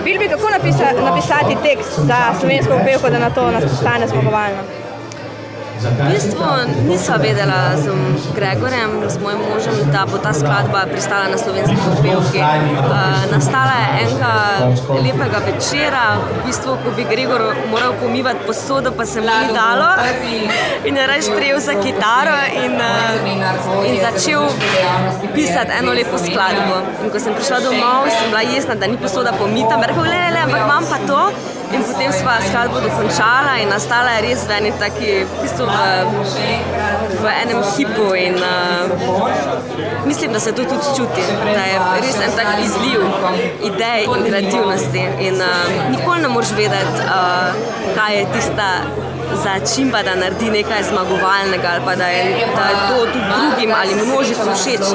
Bil bi kako napisati tekst za slovensko popevko, da na to stane zmagovalno? V bistvu nisva vedela z Gregorjem, z mojim možem, da bo ta skladba pristala na slovenski popevki. Nastala je enega lepega večera, v bistvu, ko bi Gregor moral pomivati posodo, pa se mu ni dalo. In je res prijel za kitaro in začel pisati eno lepo skladbo. In ko sem prišla domov, sem bila jesna, da ni posoda pomita, rekel, le, ampak imam pa to. In potem sva skladbo dokončala in nastala je res v eni taki, v bistvu v enem hipu in mislim, da se to tudi čuti, da je res en tak izliv idej in kreativnosti in nikoli ne moreš vedeti, kaj je tista začimba, da naredi nekaj zmagovalnega ali pa da je to tudi drugim ali množicu všeč.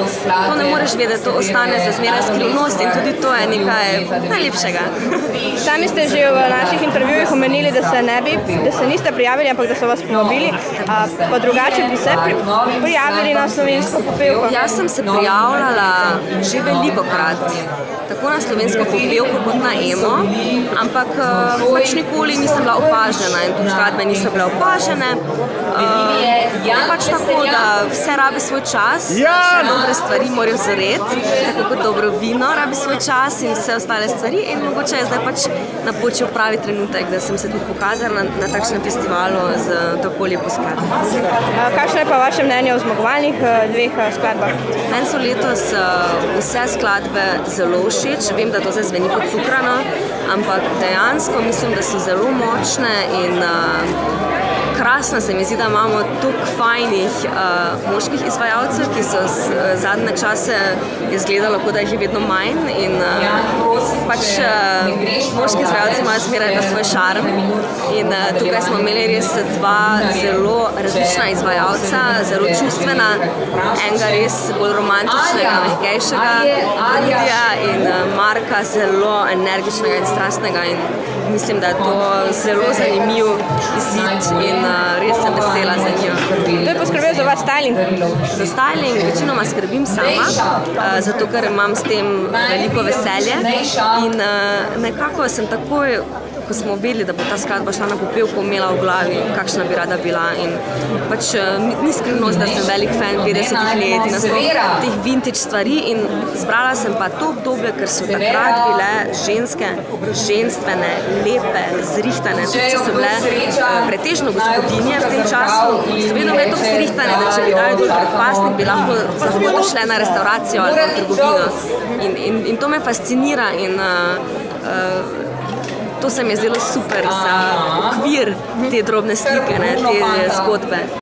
To ne moreš vedeti, to ostane za zmeraj skrivnost in tudi to je nekaj najlepšega. Sami ste že v naših intervjujih omenili, da se niste prijavili, ampak da so vas povabili, pa drugače bi se prijavili na slovensko popevko? Jaz sem se prijavljala že velikokrat, tako na slovensko popevko kot na EMO, ampak pač nikoli nisem bila opažena in tudi skladbe niso bile opažene. Je pač tako, da vse rabi svoj čas, vse dobre stvari morajo zoreti, tako kot dobro vino rabi svoj čas in vse ostale stvari in mogoče je zdaj pač napočil pravi trenutek, da sem se tudi pokazala na takšnem festivalu z tako lepo skladbo. Kakšno je pa vaše mnenje o zmagovalnih dveh skladbah? Meni so letos vse skladbe zelo všeč, vem, da to zdaj zveni podcukrano, ampak dejansko mislim, da so zelo močne in krasno se mi zdi, da imamo toliko fajnih moških izvajalcev, ki so zadnje čase izgledalo, kot da jih je vedno manj in pač moški izvajalci imajo zmeraj ta svoj šarm in tukaj smo imeli res dva zelo različna izvajalca, zelo čustvena, enega res bolj romantičnega, mehkejšega Rudija in Marka zelo energičnega in strastnega in mislim, da je to zelo zanimiv izid in res sem vesela za njo. Kdo je poskrbel za vas styling? Za styling večinoma skrbim sama, zato ker imam s tem veliko veselje in nekako sem takoj, ko smo vedeli, da bo ta skladba šla na popevko, imela v glavi, kakšna bi rada bila in pač ni skrivnost, da sem velik fan 50 let in nasploh teh vintage stvari in zbrala sem pa to obdobje, ker so takrat bile ženske ženstvene, lepe, zrihtane, tudi če so bile pretežno gospodinje v tem času, so vedno bile tako zrihtane, da če bi dali dol predpasnik, bi lahko šle na restauracijo ali na trgovino in to me fascinira in to se mi je zdelo super za okvir te drobne slike, te zgodbe.